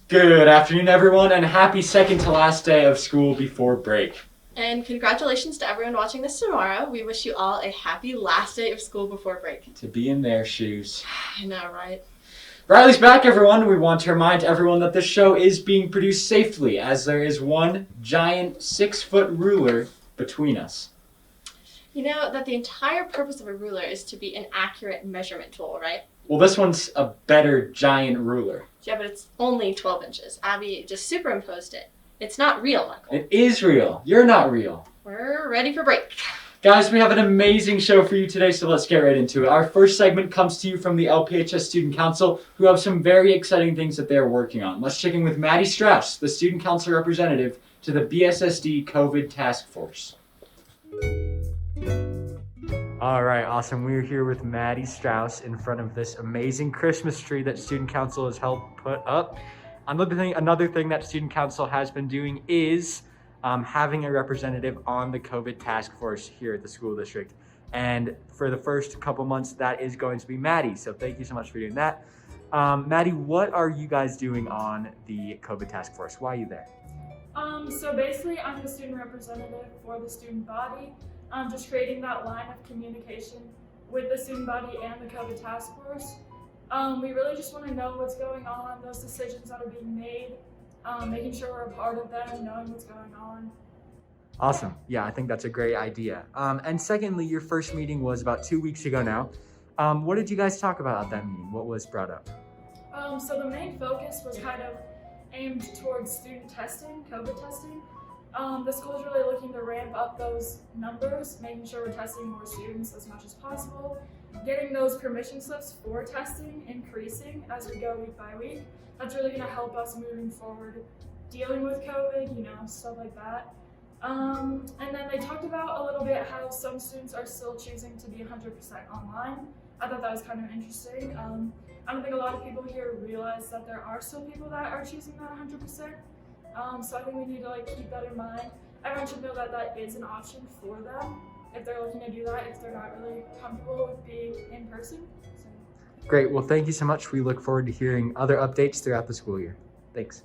Good afternoon, everyone, and happy second to last day of school before break. And congratulations to everyone watching this tomorrow. We wish you all a happy last day of school before break. To be in their shoes. I know, right? Riley's back, everyone. We want to remind everyone that this show is being produced safely, as there is one giant 6-foot ruler between us. You know that the entire purpose of a ruler is to be an accurate measurement tool, right? Well, this one's a better giant ruler. Yeah, but it's only 12 inches. Abby just superimposed it. It's not real, Michael. It is real. You're not real. We're ready for break. Guys, we have an amazing show for you today, so let's get right into it. Our first segment comes to you from the LPHS Student Council, who have some very exciting things that they're working on. Let's check in with Maddie Strauss, the Student Council representative to the BSSD COVID Task Force. All right, awesome. We're here with Maddie Strauss in front of this amazing Christmas tree that Student Council has helped put up. Another thing that Student Council has been doing is having a representative on the COVID task force here at the school district. And for the first couple months, that is going to be Maddie. So thank you so much for doing that. Maddie, what are you guys doing on the COVID task force? Why are you there? So basically, I'm the student representative for the student body. I'm just creating that line of communication with the student body and the COVID task force. We really just want to know what's going on, those decisions that are being made, making sure we're a part of them, knowing what's going on. Awesome. Yeah, I think that's a great idea. And secondly, your first meeting was about 2 weeks ago now. What did you guys talk about at that meeting? What was brought up? So the main focus was kind of aimed towards student testing, COVID testing. The school is really looking to ramp up those numbers, making sure we're testing more students as much as possible, getting those permission slips for testing increasing as we go week by week. That's really going to help us moving forward, dealing with COVID, stuff like that. And then they talked about a little bit how some students are still choosing to be 100% online. I thought that was kind of interesting. I don't think a lot of people here realize that there are still people that are choosing that 100%. So I think we need to keep that in mind. Everyone should know that that is an option for them if they're looking to do that, if they're not really comfortable with being in person. So. Great. Well, thank you so much. We look forward to hearing other updates throughout the school year. Thanks.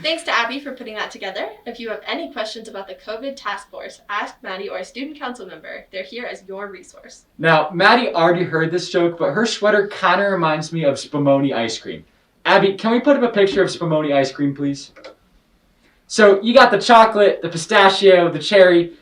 Thanks to Abby for putting that together. If you have any questions about the COVID task force, ask Maddie or a student council member. They're here as your resource. Now, Maddie already heard this joke, but her sweater kind of reminds me of Spumoni ice cream. Abby, can we put up a picture of Spumoni ice cream, please? So you got the chocolate, the pistachio, the cherry.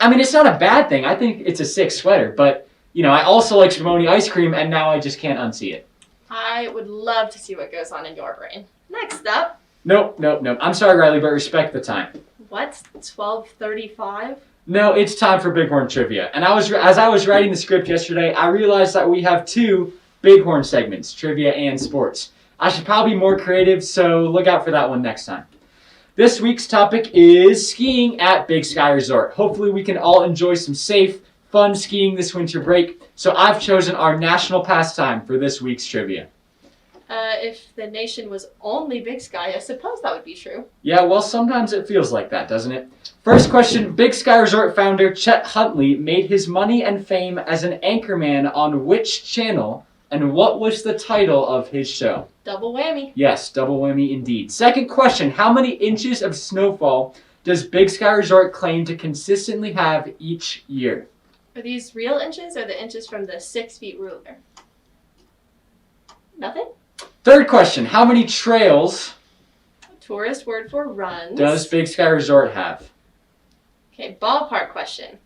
I mean, it's not a bad thing. I think it's a sick sweater, but, I also like Spumoni ice cream, and now I just can't unsee it. I would love to see what goes on in your brain. Next up. Nope. I'm sorry, Riley, but respect the time. What's 12:35? No, it's time for Bighorn Trivia. And as I was writing the script yesterday, I realized that we have 2 Bighorn segments, trivia and sports. I should probably be more creative, so look out for that one next time. This week's topic is skiing at Big Sky Resort. Hopefully we can all enjoy some safe, fun skiing this winter break. So I've chosen our national pastime for this week's trivia. If the nation was only Big Sky, I suppose that would be true. Yeah, well, sometimes it feels like that, doesn't it? First question, Big Sky Resort founder Chet Huntley made his money and fame as an anchorman on which channel, and what was the title of his show? Double whammy. Yes, double whammy indeed. Second question, how many inches of snowfall does Big Sky Resort claim to consistently have each year? Are these real inches or the inches from the 6 feet ruler? Nothing? Third question, how many trails Tourist word for runs. does Big Sky Resort have? Okay, ballpark question.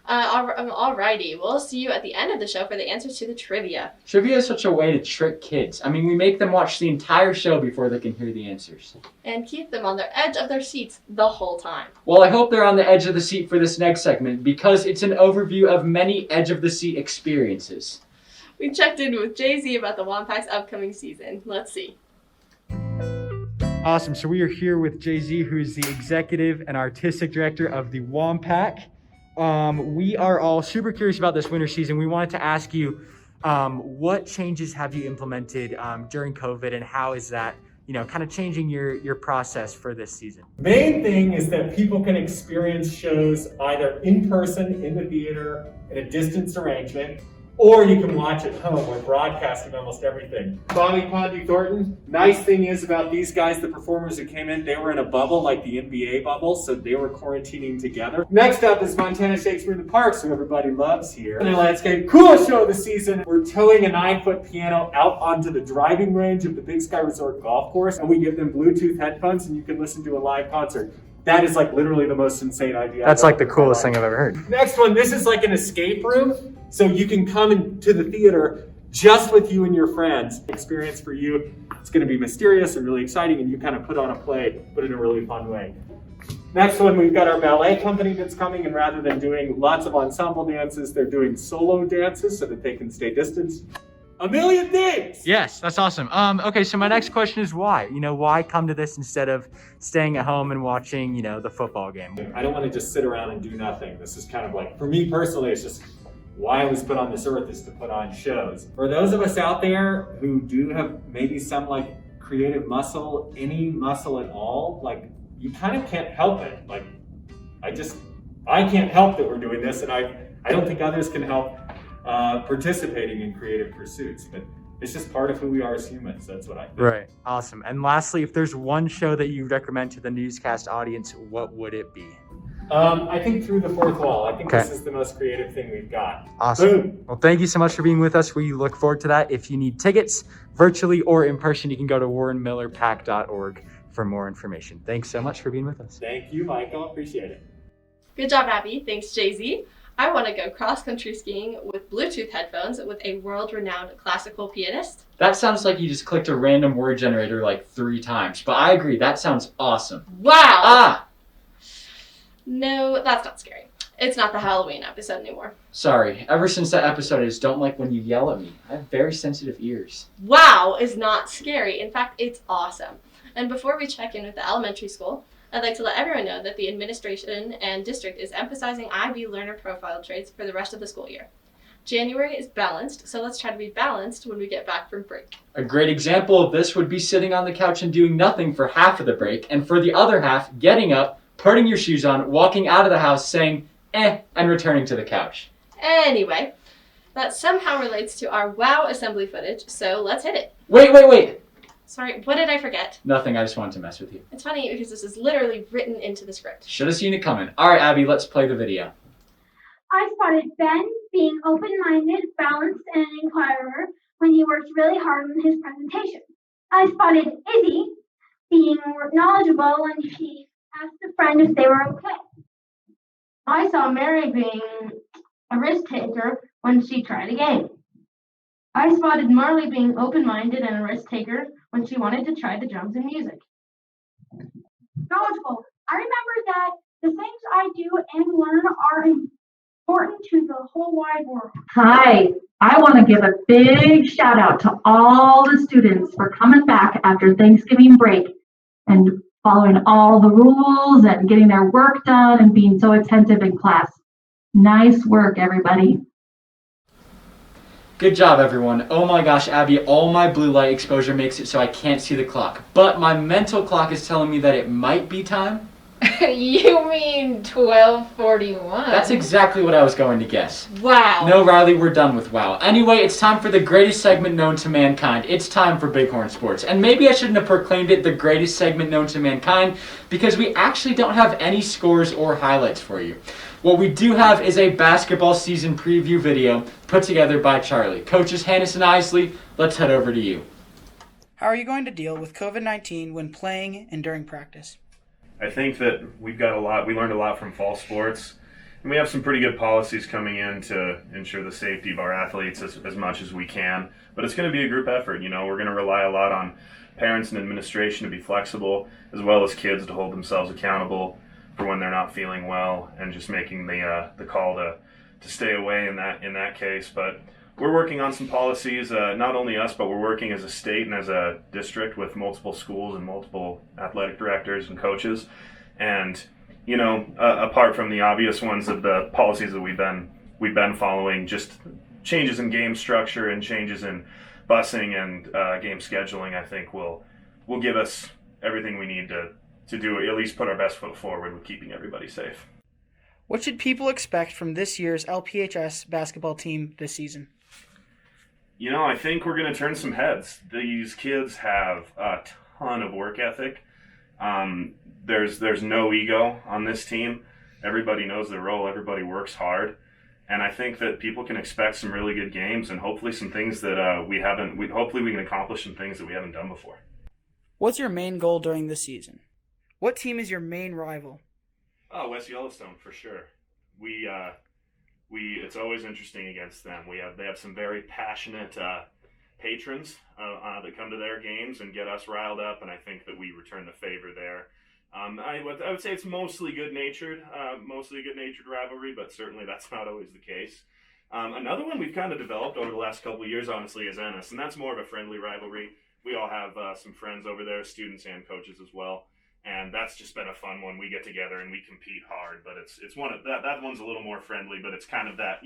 Alrighty, we'll see you at the end of the show for the answers to the trivia. Trivia is such a way to trick kids. I mean, we make them watch the entire show before they can hear the answers. And keep them on the edge of their seats the whole time. Well, I hope they're on the edge of the seat for this next segment because it's an overview of many edge of the seat experiences. We checked in with Jay-Z about the Wompac's upcoming season. Let's see. Awesome. So we are here with Jay-Z, who's the executive and artistic director of the Wompac. We are all super curious about this winter season. We wanted to ask you, what changes have you implemented during COVID, and how is that, kind of changing your process for this season? Main thing is that people can experience shows either in person in the theater in a distanced arrangement, or you can watch at home. We're broadcasting almost everything. Bobby Pondy Thornton, nice thing is about these guys, the performers who came in, they were in a bubble like the NBA bubble, so they were quarantining together. Next up is Montana Shakespeare in the Park, so everybody loves here. And the landscape, coolest show of the season. We're towing a 9-foot piano out onto the driving range of the Big Sky Resort golf course, and we give them Bluetooth headphones, and you can listen to a live concert. That is like literally the most insane idea. That's like the coolest thing I've ever heard. Next one, this is like an escape room. So you can come into the theater just with you and your friends. Experience for you. It's going to be mysterious and really exciting, and you kind of put on a play, but in a really fun way. Next one, we've got our ballet company that's coming, and rather than doing lots of ensemble dances, they're doing solo dances so that they can stay distanced. A million things! Yes, that's awesome. Okay, so my next question is why? Why come to this instead of staying at home and watching, the football game? I don't want to just sit around and do nothing. This is kind of like, for me personally, it's just why I was put on this earth is to put on shows. For those of us out there who do have maybe some like creative muscle, any muscle at all, like you kind of can't help it. Like I can't help that we're doing this, and I don't think others can help participating in creative pursuits, but it's just part of who we are as humans. That's what I think. Right. Awesome. And lastly, if there's one show that you recommend to the Newscast audience, what would it be? I think Through the Fourth Wall. I think Okay. This is the most creative thing we've got. Awesome. Boom. Well, thank you so much for being with us. We look forward to that. If you need tickets, virtually or in person, you can go to warrenmillerpack.org for more information. Thanks so much for being with us. Thank you, Michael. Appreciate it. Good job, Abby. Thanks, Jay-Z. I want to go cross-country skiing with Bluetooth headphones with a world-renowned classical pianist. That sounds like you just clicked a random word generator like 3 times, but I agree. That sounds awesome. Wow! No, that's not scary. It's not the Halloween episode anymore. Sorry. Ever since that episode, I just don't like when you yell at me. I have very sensitive ears. Wow is not scary. In fact, it's awesome. And before we check in with the elementary school, I'd like to let everyone know that the administration and district is emphasizing IB learner profile traits for the rest of the school year. January is balanced, so let's try to be balanced when we get back from break. A great example of this would be sitting on the couch and doing nothing for half of the break, and for the other half, getting up, putting your shoes on, walking out of the house, saying, and returning to the couch. Anyway, that somehow relates to our WOW assembly footage, so let's hit it. Wait. Sorry, what did I forget? Nothing, I just wanted to mess with you. It's funny because this is literally written into the script. Should have seen it coming. All right, Abby, let's play the video. I spotted Ben being open-minded, balanced, and an inquirer when he worked really hard on his presentation. I spotted Izzy being knowledgeable when she asked a friend if they were okay. I saw Mary being a risk taker when she tried a game. I spotted Marley being open-minded and a risk taker when she wanted to try the drums and music. Knowledgeable. I remember that the things I do and learn are important to the whole wide world. Hi, I want to give a big shout out to all the students for coming back after Thanksgiving break and following all the rules and getting their work done and being so attentive in class. Nice work, everybody. Good job, everyone. Oh my gosh, Abby, all my blue light exposure makes it so I can't see the clock. But my mental clock is telling me that it might be time. You mean 12:41? That's exactly what I was going to guess. Wow. No, Riley, we're done with WOW. Anyway, it's time for the greatest segment known to mankind. It's time for Bighorn Sports. And maybe I shouldn't have proclaimed it the greatest segment known to mankind because we actually don't have any scores or highlights for you. What we do have is a basketball season preview video put together by Charlie. Coaches Hannes and Isley, let's head over to you. How are you going to deal with COVID-19 when playing and during practice? I think that we learned a lot from fall sports, and we have some pretty good policies coming in to ensure the safety of our athletes as much as we can. But it's going to be a group effort. We're going to rely a lot on parents and administration to be flexible, as well as kids to hold themselves accountable for when they're not feeling well, and just making the call to stay away in that case. But we're working on some policies, not only us, but we're working as a state and as a district with multiple schools and multiple athletic directors and coaches. And, apart from the obvious ones of the policies that we've been following, just changes in game structure and changes in busing and game scheduling, I think will give us everything we need to do, at least put our best foot forward with keeping everybody safe. What should people expect from this year's LPHS basketball team this season? You know, I think we're going to turn some heads. These kids have a ton of work ethic. There's no ego on this team. Everybody knows their role. Everybody works hard. And I think that people can expect some really good games and hopefully some things that hopefully we can accomplish some things that we haven't done before. What's your main goal during this season? What team is your main rival? Oh, West Yellowstone, for sure. It's always interesting against them. They have some very passionate patrons that come to their games and get us riled up, and I think that we return the favor there. I would say it's mostly good-natured rivalry, but certainly that's not always the case. Another one we've kind of developed over the last couple of years, honestly, is Ennis, and that's more of a friendly rivalry. We all have some friends over there, students and coaches as well, and that's just been a fun one. We get together and we compete hard, but it's one of that one's a little more friendly, but it's kind of that,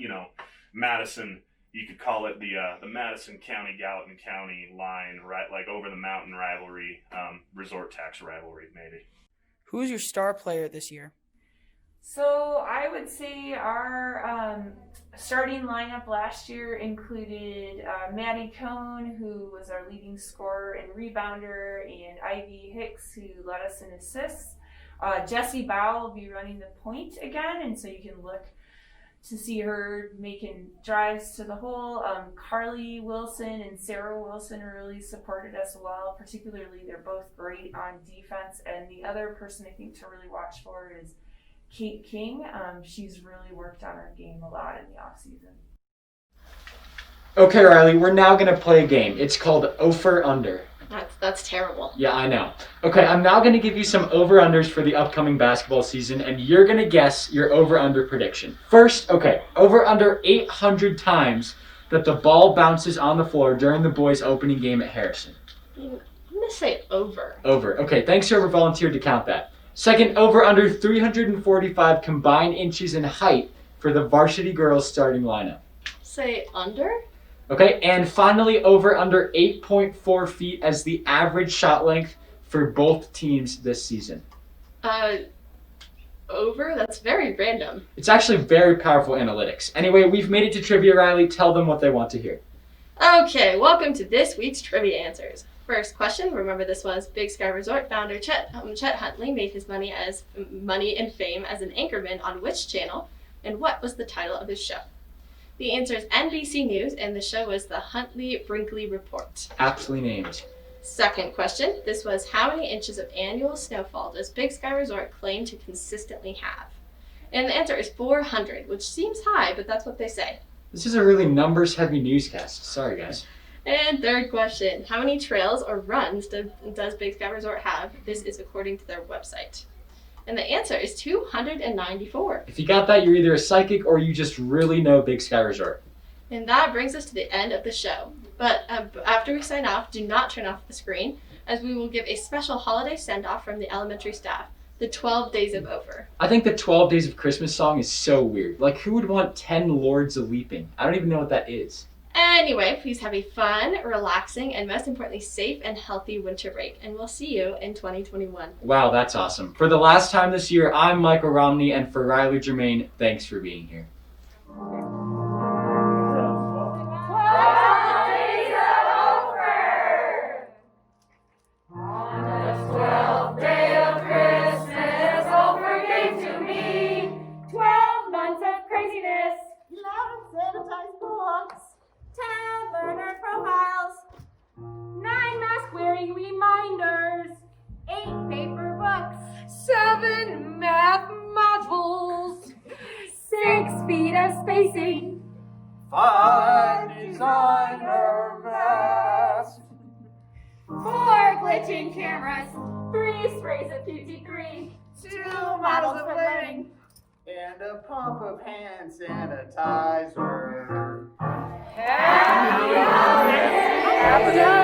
Madison. You could call it the Madison County, Gallatin County line, right? Like over the mountain rivalry, resort tax rivalry, maybe. Who's your star player this year? So I would say our starting lineup last year included Maddie Cohn, who was our leading scorer and rebounder, and Ivy Hicks, who led us in assists. Jessie Bow will be running the point again, and so you can look to see her making drives to the hole. Carly Wilson and Sarah Wilson really supported us well. Particularly, they're both great on defense. And the other person I think to really watch for is Kate King. She's really worked on her game a lot in the offseason. Okay, Riley, we're now going to play a game. It's called Over Under. That's terrible. Yeah, I know. Okay, I'm now going to give you some over-unders for the upcoming basketball season, and you're going to guess your over-under prediction. First, over-under 800 times that the ball bounces on the floor during the boys' opening game at Harrison. I'm going to say over. Over. Okay, thanks whoever volunteered to count that. Second, over-under 345 combined inches in height for the varsity girls starting lineup. Say under? Okay, and finally, over under 8.4 feet as the average shot length for both teams this season. Over? That's very random. It's actually very powerful analytics. Anyway, we've made it to Trivia, Riley. Tell them what they want to hear. Okay, welcome to this week's trivia answers. First question, remember this was Big Sky Resort founder Chet Huntley made his money and fame as an anchorman on which channel, and what was the title of his show? The answer is NBC News, and the show was the Huntley-Brinkley Report. Aptly named. Second question, this was how many inches of annual snowfall does Big Sky Resort claim to consistently have? And the answer is 400, which seems high, but that's what they say. This is a really numbers-heavy newscast. Sorry, guys. And third question, how many trails or runs does Big Sky Resort have? This is according to their website. And the answer is 294. If you got that, you're either a psychic or you just really know Big Sky Resort. And that brings us to the end of the show. But after we sign off, do not turn off the screen, as we will give a special holiday send-off from the elementary staff, the 12 Days of Over. I think the 12 Days of Christmas song is so weird. Like, who would want 10 Lords of Weeping? I don't even know what that is. Anyway, please have a fun, relaxing, and most importantly, safe and healthy winter break. And we'll see you in 2021. Wow, that's awesome. For the last time this year, I'm Michael Romney, and for Riley Germain, thanks for being here. Profiles, 9 mask-wearing reminders, 8 paper books, 7 math modules, 6 feet of spacing, 5 designer masks, 4 glitching cameras, 3 sprays of QT Green, 2 models of living, and a pump of hand sanitizer. Happy holidays!